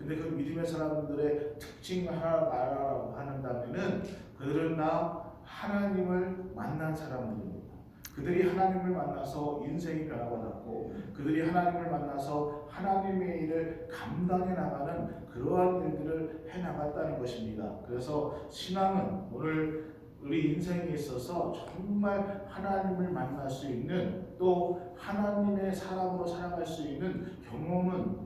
근데 그 믿음의 사람들의 특징 하나 말하라고 한다면은 그들은 다 하나님을 만난 사람들입니다. 그들이 하나님을 만나서 인생이 변화받았고 그들이 하나님을 만나서 하나님의 일을 감당해 나가는 그러한 일들을 해 나갔다는 것입니다. 그래서 신앙은 오늘 우리 인생에 있어서 정말 하나님을 만날 수 있는 또 하나님의 사람으로 살아갈 수 있는 경험은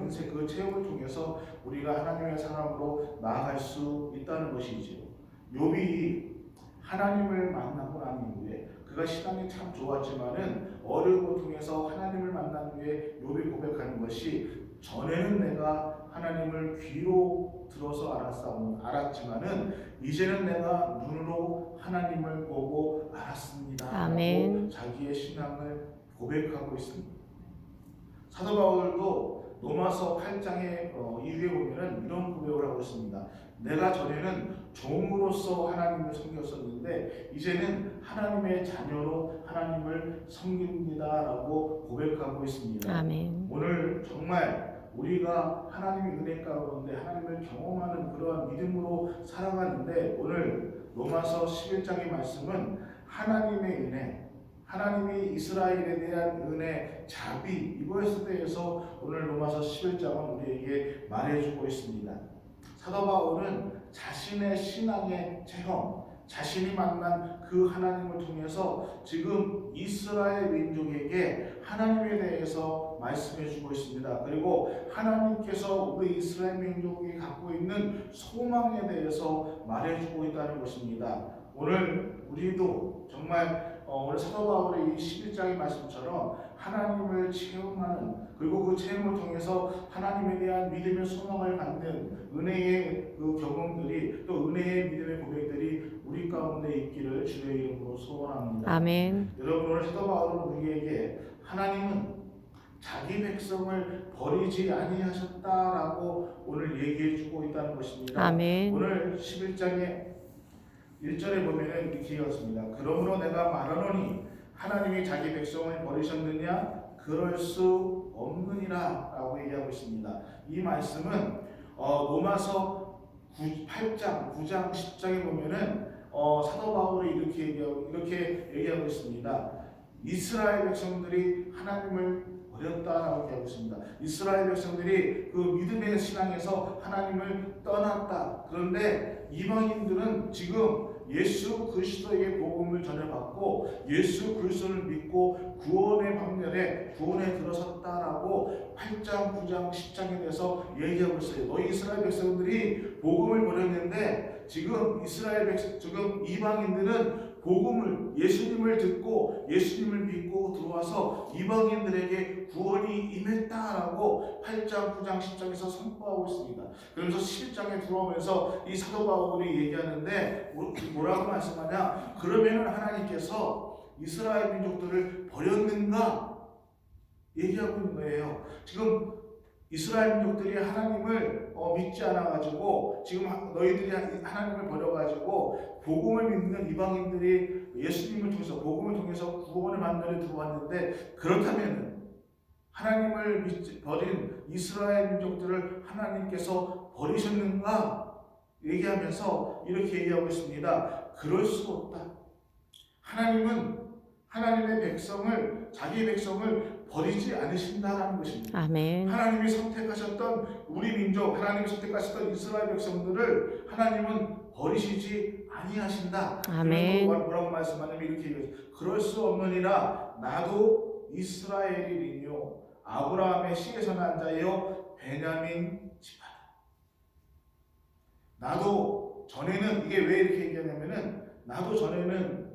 인생 그 체험을 통해서 우리가 하나님의 사람으로 나아갈 수 있다는 것이지요. 욥이 하나님을 만나고 난 이후에 그가 신앙이 참 좋았지만은 어려움을 통해서 하나님을 만난 후에 욥이 고백하는 것이 전에는 내가 하나님을 귀로 들어서 알았지만은 이제는 내가 눈으로 하나님을 보고 알았습니다. 아멘. 라고 자기의 신앙을 고백하고 있습니다. 사도 바울도 로마서 8장의 이후에 보면은 이런 고백을 하고 있습니다. 내가 전에는 종으로서 하나님을 섬겼었는데 이제는 하나님의 자녀로 하나님을 섬깁니다라고 고백하고 있습니다. 아멘. 오늘 정말 우리가 하나님의 은혜 가운데 하나님을 경험하는 그러한 믿음으로 살아가는데 오늘 로마서 11장의 말씀은 하나님의 은혜, 하나님이 이스라엘에 대한 은혜, 자비 이것에 대해서 오늘 로마서 11장은 우리에게 말해주고 있습니다. 사도 바울은 자신의 신앙의 체험, 자신이 만난 그 하나님을 통해서 지금 이스라엘 민족에게 하나님에 대해서 말씀해주고 있습니다. 그리고 하나님께서 우리 이스라엘 민족이 갖고 있는 소망에 대해서 말해주고 있다는 것입니다. 오늘 우리도 정말 오늘 사도 바울의 이 11장의 말씀처럼 하나님을 체험하는 그리고 그 체험을 통해서 하나님에 대한 믿음의 소망을 갖는 은혜의 그 경험들이 또 은혜의 믿음의 고백들이 우리 가운데 있기를 주의 이름으로 소원합니다. 아멘. 여러분 오늘 사도 바울은 우리에게 하나님은 자기 백성을 버리지 아니하셨다라고 오늘 얘기해주고 있다는 것입니다. 아멘. 오늘 11장의 1절에 보면은 이렇게 되었습니다. 그러므로 내가 말하노니 하나님이 자기 백성을 버리셨느냐? 그럴 수 없느니라 라고 얘기하고 있습니다. 이 말씀은 로마서 8장, 9장, 10장에 보면은 사도 바울이 이렇게 얘기하고 있습니다. 이스라엘 백성들이 하나님을 버렸다라고 얘기하고 있습니다. 이스라엘 백성들이 그 믿음의 신앙에서 하나님을 떠났다. 그런데 이방인들은 지금 예수 그리스도에게 복음을 전해받고 예수 그리스도를 믿고 구원의 방면에 구원에 들어섰다라고 8장, 9장, 10장에 대해서 얘기하고 있어요. 너희 이스라엘 백성들이 복음을 버렸는데 지금 지금 이방인들은 복음을 예수님을 듣고 예수님을 믿고 들어와서 이방인들에게 구원이 임했다라고 8장, 9장, 10장에서 선포하고 있습니다. 그러면서 11장에 들어오면서 이 사도 바울이 얘기하는데 뭐라고 말씀하냐? 그러면은 하나님께서 이스라엘 민족들을 버렸는가? 얘기하고 있는 거예요. 지금 이스라엘 민족들이 하나님을 믿지 않아가지고 지금 너희들이 하나님을 버려가지고 복음을 믿는 이방인들이 예수님을 통해서 복음을 통해서 구원의 만나에 들어왔는데 그렇다면 하나님을 버린 이스라엘 민족들을 하나님께서 버리셨는가? 얘기하면서 이렇게 얘기하고 있습니다. 그럴 수 없다. 하나님은 하나님의 백성을 자기 백성을 버리지 않으신다라는 것입니다. 아멘. 하나님이 선택하셨던 우리 민족, 하나님이 선택하셨던 이스라엘 백성들을 하나님은 버리시지 아니하신다. 아멘. 뭐라고 말씀하냐면 이렇게 얘기해요. 그럴 수 없느니라 나도 이스라엘이니요 아브라함의 씨에서 난 자요 베냐민 지파다. 나도 전에는 이게 왜 이렇게 얘기하냐면은 나도 전에는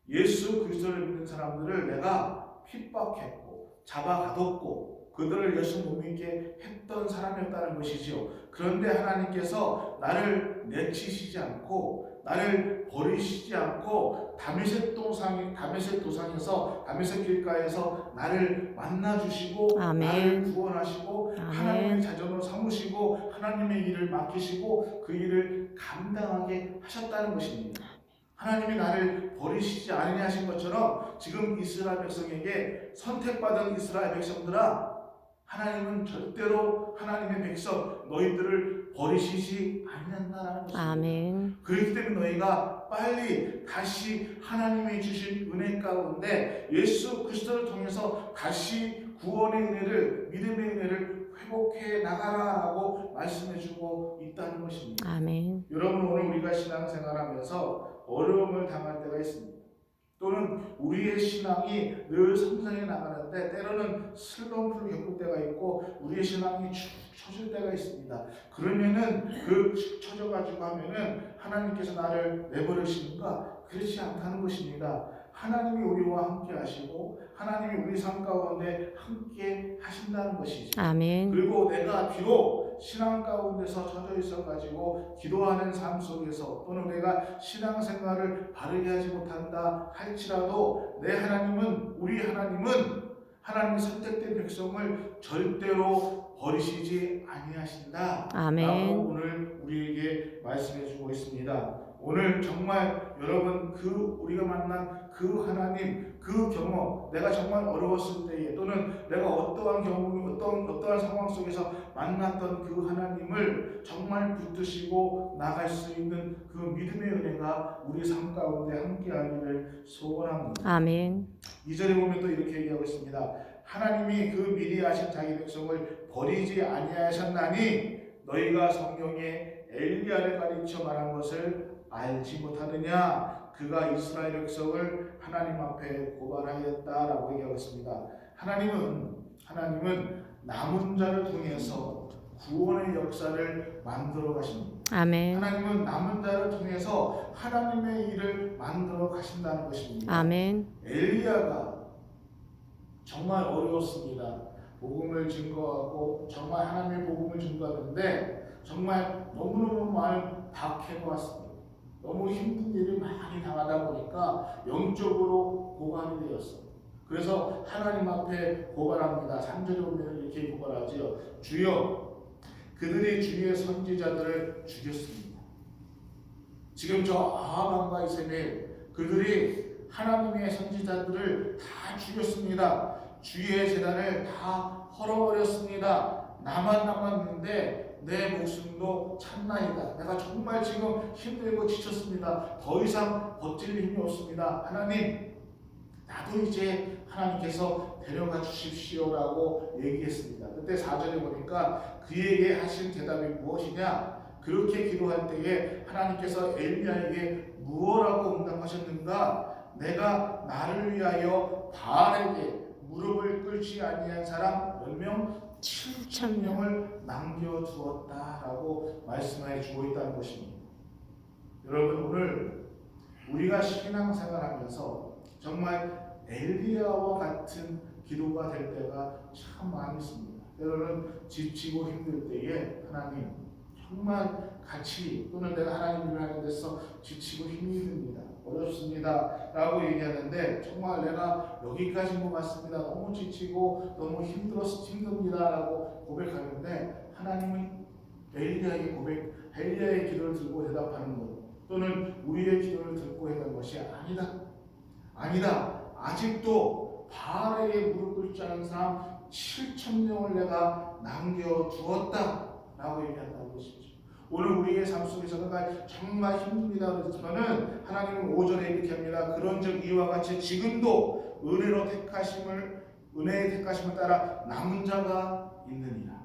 예수 그리스도를 믿는 사람들을 내가 핍박했고 잡아가뒀고 그들을 예수 못 믿게 했던 사람이었다는 것이지요. 그런데 하나님께서 나를 내치시지 않고 나를 버리시지 않고 다메섹 도상에서 다메섹 길가에서 나를 만나주시고 아멘. 나를 구원하시고 아멘. 하나님의 자전으로 삼으시고 하나님의 일을 맡기시고 그 일을 감당하게 하셨다는 것입니다. 하나님이 나를 버리시지 않으냐 하신 것처럼 지금 이스라엘 백성에게 선택받은 이스라엘 백성들아 하나님은 절대로 하나님의 백성 너희들을 버리시지 않는다라는 것입니다. 아멘. 그렇기 때문에 너희가 빨리 다시 하나님이 주신 은혜 가운데 예수 그리스도를 통해서 다시 구원의 은혜를, 믿음의 은혜를 회복해 나가라라고 말씀해주고 있다는 것입니다. 아멘. 여러분, 오늘 우리가 신앙생활하면서 어려움을 당할 때가 있습니다. 또는 우리의 신앙이 늘 성장해 나가는데 때로는 슬럼프를 겪을 때가 있고 우리의 신앙이 축 처질 때가 있습니다. 그러면은 축 처져가지고 하면은 하나님께서 나를 내버리시는가? 그렇지 않다는 것입니다. 하나님이 우리와 함께 하시고 하나님이 우리 삶 가운데 함께 하신다는 것이죠. 아멘. 그리고 내가 비록 신앙 가운데서 젖어 있어가지고 기도하는 삶 속에서 또는 내가 신앙생활을 바르게 하지 못한다 할지라도 내 하나님은, 우리 하나님은 하나님이 선택된 백성을 절대로 버리시지 아니하신다. 아멘. 라고 오늘 우리에게 말씀해주고 있습니다. 오늘 정말 여러분 우리가 만난 그 하나님, 그 경험, 내가 정말 어려웠을 때에 또는 내가 어떠한 경험이 어떠한 상황 속에서 만났던 그 하나님을 정말 붙드시고 나갈 수 있는 그 믿음의 은혜가 우리 삶 가운데 함께하기를 소원합니다. 아멘. 2절에 보면 또 이렇게 얘기하고 있습니다. 하나님이 그 미리 아신 자기 백성을 버리지 아니하셨나니 너희가 성경에 엘리야를 가르쳐 말한 것을 알지 못하느냐? 그가 이스라엘 백성을 하나님 앞에 고발하였다라고 얘기하고 있습니다. 하나님은 남은 자를 통해서 구원의 역사를 만들어 가십니다. 아멘. 하나님은 남은 자를 통해서 하나님의 일을 만들어 가신다는 것입니다. 아멘. 엘리야가 정말 어려웠습니다. 복음을 증거하고 정말 하나님의 복음을 증거하는데 정말 너무너무 많은 박해가 왔습니다. 너무 힘든 일을 많이 당하다 보니까 영적으로 고갈이 되었어요. 그래서 하나님 앞에 고발합니다. 3절에 보면 이렇게 고발하지요. 주여, 그들이 주의 선지자들을 죽였습니다. 지금 저 아합과 이세벨 그들이 하나님의 선지자들을 다 죽였습니다. 주의 제단을 다 헐어버렸습니다. 나만 남았는데 내 목숨도 참나이다. 내가 정말 지금 힘들고 지쳤습니다. 더 이상 버틸 힘이 없습니다. 하나님, 나도 이제 하나님께서 데려가 주십시오라고 얘기했습니다. 그때 4절에 보니까 그에게 하신 대답이 무엇이냐? 그렇게 기도할 때에 하나님께서 엘리야에게 무엇라고 응답하셨는가? 내가 나를 위하여 바알에게 무릎을 꿇지 아니한 사람 몇 명? 7,000명을 남겨두었다라고 말씀해 주고 있다는 것입니다. 여러분, 오늘 우리가 신앙생활하면서 정말 엘리야와 같은 기도가 될 때가 참 많이 있습니다. 때로는 지치고 힘들 때에 하나님 정말 같이 또는 내가 하나님 일을 하는 데서 지치고 힘이 듭니다. 어렵습니다 라고 얘기하는데 정말 내가 여기까지인 것 같습니다. 너무 지치고 너무 힘듭니다 라고 고백하는데 하나님은 엘리야의 기도를 들고 대답하는 것 또는 우리의 기도를 듣고 했던 것이 아니다. 아직도 바알에게 무릎 꿇지 않은 사람 7,000명을 내가 남겨두었다 라고 얘기한다는 것이죠. 오늘 우리의 삶 속에서 내가 정말 힘듭니다 그렇지만은 하나님은 5절에 이렇게 합니다. 그런즉 이와 같이 지금도 은혜의 택하심을 따라 남은 자가 있느니라.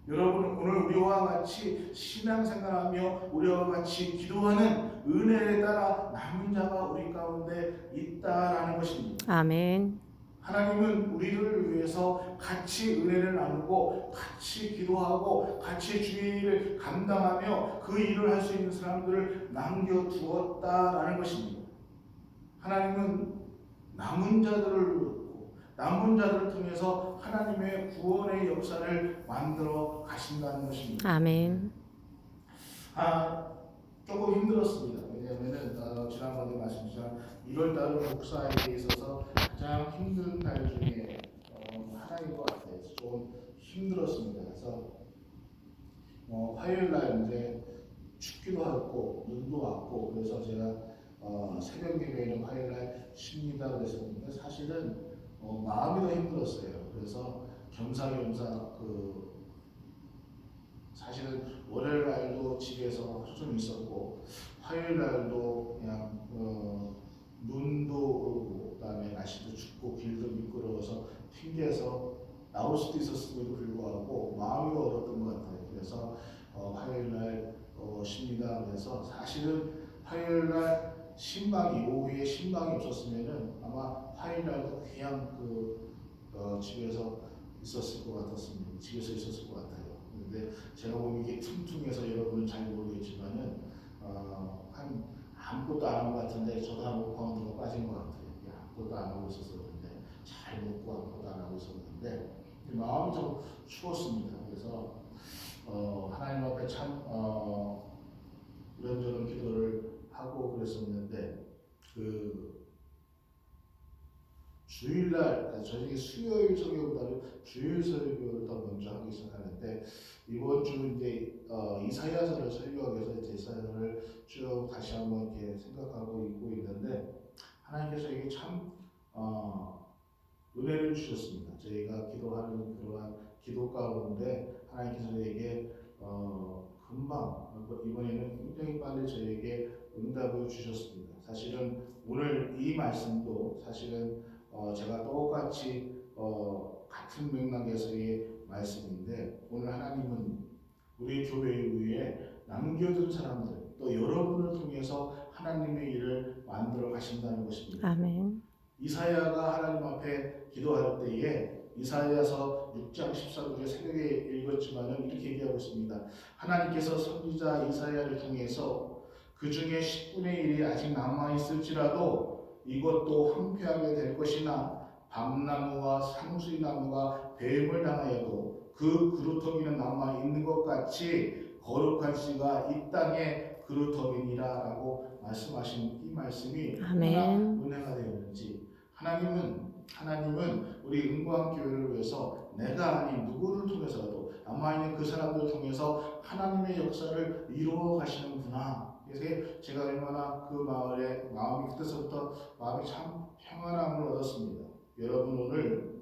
여러분, 오늘 우리와 같이 신앙생활하며 우리와 같이 기도하는 은혜에 따라 남은 자가 우리 가운데 있다라는 것입니다. 아멘. 하나님은 우리를 위해서 같이 은혜를 나누고 같이 기도하고 같이 주의 일을 감당하며 그 일을 할 수 있는 사람들을 남겨두었다라는 것입니다. 하나님은 남은 자들을 통해서 하나님의 구원의 역사를 만들어 가신다는 것입니다. 아멘. 조금 힘들었습니다. 왜냐하면 지난번에 말씀드렸지만 1월 달은 목사에게 있어서 가장 힘든 달 중에 하나인 것 같아요. 조금 힘들었습니다. 그래서 화요일 날 이제 춥기도 하고 눈도 왔고 그래서 제가 새벽 예배는 화요일 날 쉽니다 그랬었는데 사실은 마음이 더 힘들었어요. 그래서 겸사겸사 사실은 월요일 날도 집에서 하루 종일 있었고 화요일 날도 그냥 눈도 오고 그다음에 날씨도 춥고 길도 미끄러워서 튕겨서 나올 수도 있었음에도 불구하고 마음이 얼었던 것 같아요. 그래서 화요일 날 쉽니다. 그래서 사실은 화요일 날 오후에 신방이 없었으면은 아마 화요일 날도 그냥 집에서 있었을 것 같았습니다. 집에서 있었을 것 같아요. 근데 제가 보면 이게 퉁퉁해서 여러분은 잘 모르겠지만은 한 아무것도 안 한 것 같은데 저도 한 5파운드가 빠진 것 같아요. 아무것도 안 하고 있었었는데 잘 먹고 아무것도 안 하고 있었는데 마음이 좀 추웠습니다. 그래서 하나님 앞에 참 이런저런 기도를 하고 그랬었는데 주일날 저녁에 수요일 설교보다는 주일 설교를 더 먼저 하기 시작하는데 이번 주 이제 이사야서를 설교하기 위해서 제 사연을 쭉 다시 한번 이렇게 생각하고 있고 있는데 하나님께서 이게 참 은혜를 주셨습니다. 저희가 기도하는 그러한 기도 가운데 하나님께서 저에게 금방 이번에는 굉장히 빨리 저에게 응답을 주셨습니다. 사실은 오늘 이 말씀도 사실은 제가 똑같이 같은 맥락에서의 말씀인데 오늘 하나님은 우리 교회 위에 남겨둔 사람들 또 여러분을 통해서 하나님의 일을 만들어 가신다는 것입니다. 아멘. 이사야가 하나님 앞에 기도할 때에 이사야서 6장 14절에 새벽에 읽었지만은 이렇게 얘기하고 있습니다. 하나님께서 선지자 이사야를 통해서 그 중에 10분의 1이 아직 남아있을지라도 이것도 황폐하게 될 것이나 밤나무와 상수리나무가 뱀을 당하여도 그 그루터기는 남아있는 것 같이 거룩한 씨가 이 땅에 그루터기니라 라고 말씀하신 이 말씀이 얼마나 은혜가 되었는지 하나님은 우리 은광교회를 위해서 내가 아닌 누구를 통해서라도 남아있는 그 사람들을 통해서 하나님의 역사를 이루어 가시는구나. 그래서 제가 얼마나 그 마음이 그때서부터 마음이 참 평안함을 얻었습니다. 여러분 오늘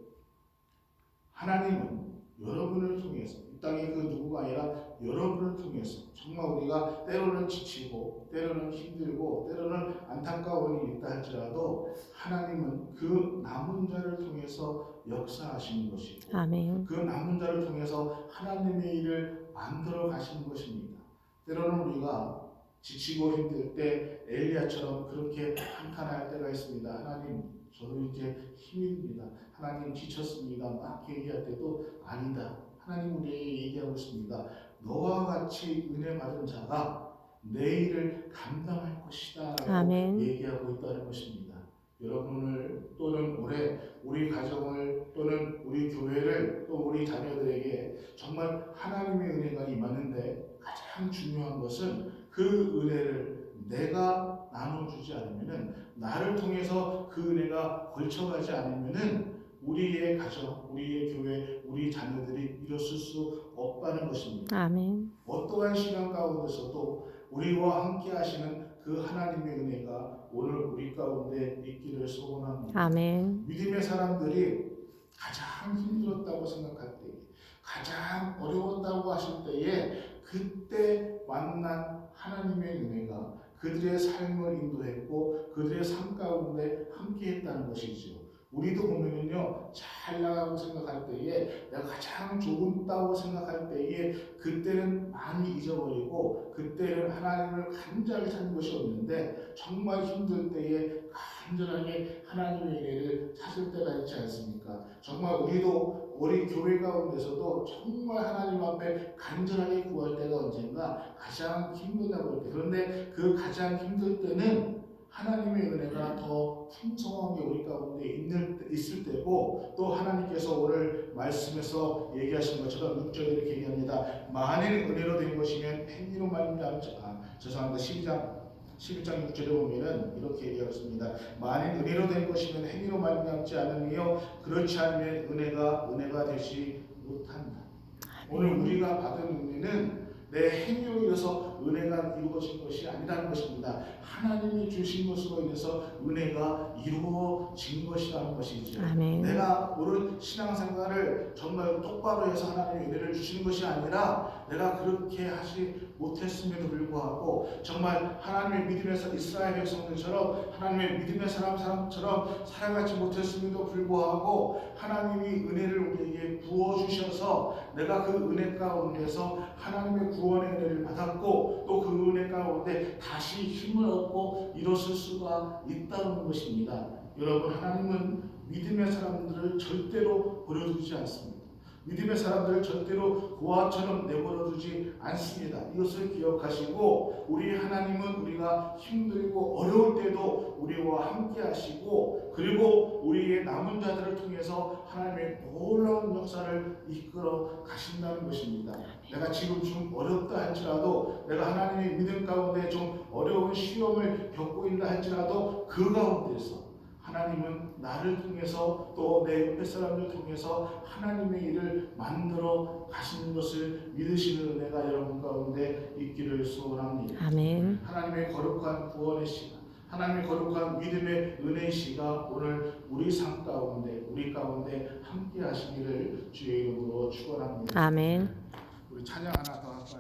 하나님은 여러분을 통해서 이 땅에 그 누구가 아니라 여러분을 통해서 정말 우리가 때로는 지치고 때로는 힘들고 때로는 안타까운 일이 있다 할지라도 하나님은 그 남은 자를 통해서 역사하시는 것이고 아멘. 그 남은 자를 통해서 하나님의 일을 만들어 가시는 것입니다. 때로는 우리가 지치고 힘들 때 엘리야처럼 그렇게 한탄할 때가 있습니다. 하나님 저도 이제 힘이 듭니다. 하나님 지쳤습니다. 막 얘기할 때도 아니다. 하나님 우리에게 얘기하고 있습니다. 너와 같이 은혜 받은 자가 내 일을 감당할 것이다 라고 얘기하고 있다는 것입니다. 여러분을 또는 올해 우리 가정을 또는 우리 교회를 또 우리 자녀들에게 정말 하나님의 은혜가 임하는데 가장 중요한 것은 그 은혜를 내가 나눠주지 않으면은 나를 통해서 그 은혜가 걸쳐가지 않으면은 우리의 가정, 우리의 교회, 우리 자녀들이 이뤘을 수 없다는 것입니다. 아멘. 어떠한 시간 가운데서도 우리와 함께 하시는 그 하나님의 은혜가 오늘 우리 가운데 있기를 소원합니다. 아멘. 믿음의 사람들이 가장 힘들었다고 생각할 때, 가장 어려웠다고 하실 때에 그때 만난 하나님의 은혜가 그들의 삶을 인도했고 그들의 삶 가운데 함께 했다는 것이죠. 우리도 보면은요, 잘 나가고 생각할 때에 내가 가장 좋다고 생각할 때에 그때는 많이 잊어버리고 그때는 하나님을 간절히 찾는 것이 없는데 정말 힘들 때에 간절하게 하나님의 은혜를 찾을 때가 있지 않습니까? 정말 우리 교회 가운데서도 정말 하나님 앞에 간절하게 구할 때가 언젠가 가장 힘들다고 할 때, 그런데 그 가장 힘들 때는 하나님의 은혜가 더 풍성한 게 우리 가운데 있을 때고 또 하나님께서 오늘 말씀에서 얘기하신 것처럼 6절에 이렇게 얘기합니다. 만일 은혜로 된 것이면 행위로 말미암지 죄송합니다. 11장 6절에 보면은 이렇게 얘기하셨습니다. 만일 은혜로 된 것이면 행위로 말미암지 않으며 그렇지 않으면 은혜가 되지 못한다. 오늘 우리가 받은 은혜는 내 행위에 의해서 은혜가 이루어진 것이 아니라는 것입니다. 하나님이 주신 것으로 인해서 은혜가 이루어진 것이라는 것이죠. 아멘. 내가 옳은 신앙생활을 정말 똑바로 해서 하나님의 은혜를 주시는 것이 아니라 내가 그렇게 하지 못했음에도 불구하고 정말 하나님의 믿음에서 이스라엘 백성들처럼 하나님의 믿음의 사람처럼 살아가지 못했음에도 불구하고 하나님이 은혜를 우리에게 부어주셔서 내가 그 은혜 가운데서 하나님의 구원의 은혜를 받았고 또 그 은혜 가운데 다시 힘을 얻고 일어설 수가 있다는 것입니다. 여러분, 하나님은 믿음의 사람들을 절대로 버려두지 않습니다. 믿음의 사람들을 절대로 고아처럼 내버려두지 않습니다. 이것을 기억하시고 우리 하나님은 우리가 힘들고 어려울 때도 우리와 함께 하시고 그리고 우리의 남은 자들을 통해서 하나님의 놀라운 역사를 이끌어 가신다는 것입니다. 내가 지금 좀 어렵다 할지라도 내가 하나님의 믿음 가운데 좀 어려운 시험을 겪고 있다 할지라도 그 가운데서 하나님은 나를 통해서 또 내 옆에 사람을 통해서 하나님의 일을 만들어 가시는 것을 믿으시는 은혜가 여러분 가운데 있기를 소원합니다. 아멘. 하나님의 거룩한 구원의 시간, 하나님의 거룩한 믿음의 은혜의 시가 오늘 우리 삶 가운데 우리 가운데 함께 하시기를 주의 이름으로 축원합니다. 아멘. 우리 찬양 하나 더 할까요?